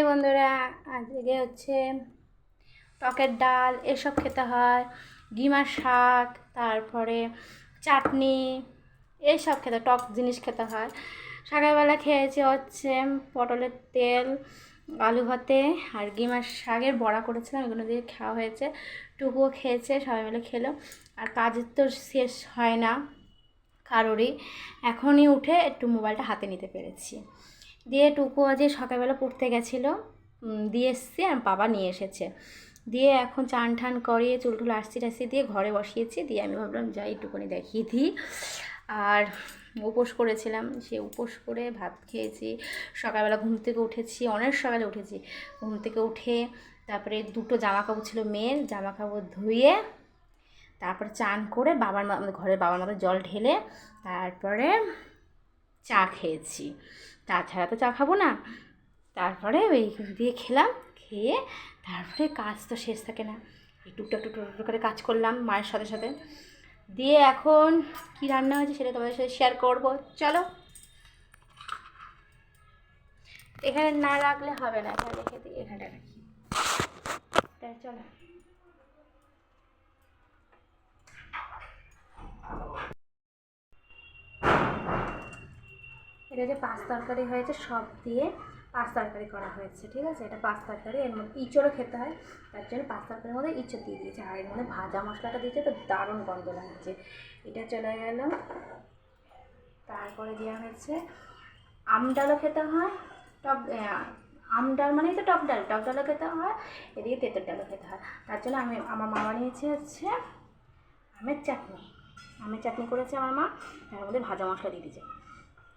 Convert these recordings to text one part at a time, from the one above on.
বন্ধুরা, আজকে হচ্ছে টকের ডাল এসব খেতে হয়, ডিমার শাক, তারপরে চাটনি, এইসব খেতে টক জিনিস খেতে হয়। সকালবেলা খেয়েছি হচ্ছে পটলের তেল, আলু ভাতে আর ডিমার শাকের বড়া করেছিলাম, এগুলো দিয়ে খাওয়া হয়েছে। টুকুও খেয়েছে, সবাই মিলে খেলো। আর কাজের তো শেষ হয় না কারোরই। এখনই উঠে একটু মোবাইলটা হাতে নিতে পেরেছি। দিয়ে টুকু আজ সকালবেলা পড়তে গেছিলো, দিয়ে এসছি আর বাবা নিয়ে এসেছে। দিয়ে এখন চান ঠান করিয়ে চুল টুল আসছি টাসি দিয়ে ঘরে বসিয়েছি। দিয়ে আমি ভাবলাম যাই একটুখানি দেখিয়ে দিই। আর উপোস করেছিলাম, সে উপোস করে ভাত খেয়েছি। সকালবেলা ঘুম থেকে উঠেছি, অনেক সকালে উঠেছি। ঘুম থেকে উঠে তারপরে দুটো জামা কাপড় ছিল মেয়ের, জামা কাপড় ধুয়ে তারপরে চান করে আমাদের ঘরের বাবার মাথায় জল ঢেলে তারপরে চা খেয়েছি। তাছাড়া তো চা খাবো না। তারপরে ওই দিয়ে খেলাম, খেয়ে তারপরে কাজ তো শেষ থাকে না, টুকটাক করে কাজ করলাম মায়ের সাথে সাথে। দিয়ে এখন কি রান্না হয়েছে সেটা তোমাদের সাথে শেয়ার করবো। চলো, এখানে না রাখলে হবে না, এখানে রেখে দিই, এখানে রাখি। চলো, এটা যে পাঁচ তরকারি হয়েছে, সব দিয়ে পাঁচ তরকারি করা হয়েছে, ঠিক আছে। এটা পাঁচ তরকারি, এর মধ্যে ইঁচড়ও খেতে হয়, তার জন্য পাঁচ তরকারির মধ্যে ইঁচড় দিয়ে দিয়েছে। আর এর মধ্যে ভাজা মশলাটা দিয়েছে, তো দারুণ গন্ধ লাগছে। এটা চলে গেল। তারপরে দেওয়া হয়েছে আম ডালও খেতে হয়, টক আম ডাল মানেই তো টক ডাল, টক ডালও খেতে হয়, এদিকে তেঁতুল ডালও খেতে হয়। তার জন্য আমার মা বানিয়েছে হচ্ছে আমের চাটনি। আমের চাটনি করেছে আমার মা, তার মধ্যে ভাজা মশলা দিয়ে দিয়েছে,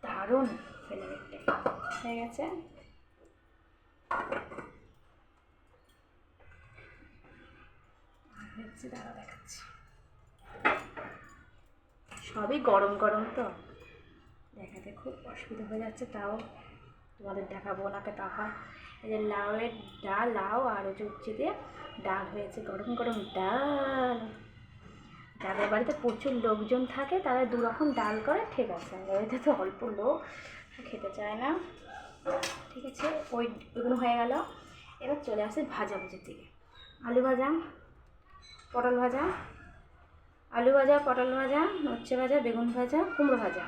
দারুণ ফেলে হয়ে গেছে। দাঁড়া দেখাচ্ছি, সবই গরম গরম তো দেখাতে খুব অসুবিধা হয়ে যাচ্ছে, তাও তোমাদের দেখাবো ওনাকে। তাহা এই যে লাউয়ের ডাল, লাউ আর হচ্ছে উচ্ছে দিয়ে ডাল হয়েছে, গরম গরম ডাল। যাদের বাড়িতে প্রচুর লোকজন থাকে তারা দু রকম ডাল করে, ঠিক আছে। বাড়িতে তো অল্প লোক, খেতে চায় না, ঠিক আছে। ওইগুলো হয়ে গেল। এবার চলে আসে ভাজাভুজির দিকে। আলু ভাজা, পটল ভাজা, আলু ভাজা, পটল ভাজা, উচ্ছে ভাজা, বেগুন ভাজা, কুমড়ো ভাজা।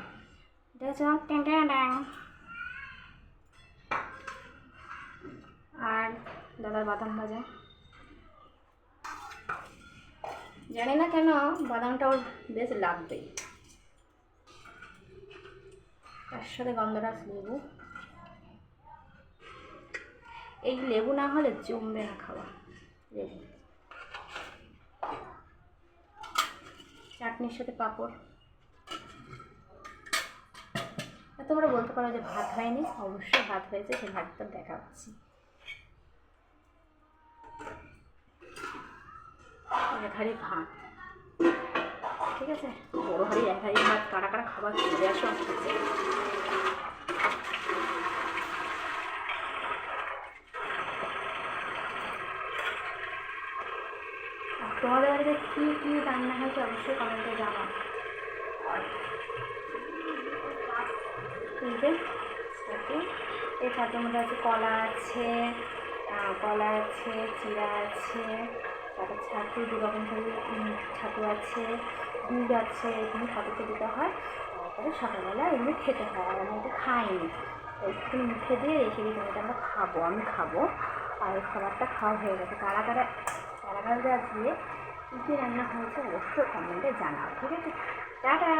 এটা হচ্ছে ট্যাং ট্যাং ট্যাং। আর দাদার বাদাম ভাজা, জানি না কেন বাদামটা ওর বেশ লাগবে। তার সাথে গন্ধরাজ লেবু, এই লেবু না হলে জমবে না খাওয়া। লেবু, চাটনির সাথে পাঁপড়। তোমরা বলতে পারো যে ভাত হয়নি, অবশ্যই ভাত হয়েছে, সেই ভাতটা দেখাচ্ছি। এক হাঁড়ি ভাত, ঠিক আছে, বড়ো হাঁড়ি এক হাঁড়ি ভাত। কারা কারা খাবার চলে আসো। তোমাদের বাড়িতে কী কী রান্না হয়েছে অবশ্যই কমেন্টে জানাও। এই খাদ্যের মধ্যে আছে কলা আছে, চিড়া আছে, তারপর ছাতু, দু রকম করে ছাতু আছে, দুধ আছে, এখানে ছাতুতে দিতে হয়। তারপরে সকালবেলা এগুলো খেতে হয়, আর আমি এটা খাইনি, একটু মুখে দিয়ে রেখে দিই, এটা আমরা খাবো, আমি খাবো। আর এই খাবারটা খাওয়া হয়ে গেছে। কারা কারা দিয়ে কী কী রান্না হয়েছে অবশ্যই কমেন্টে জানাও, ঠিক আছে। টাটা।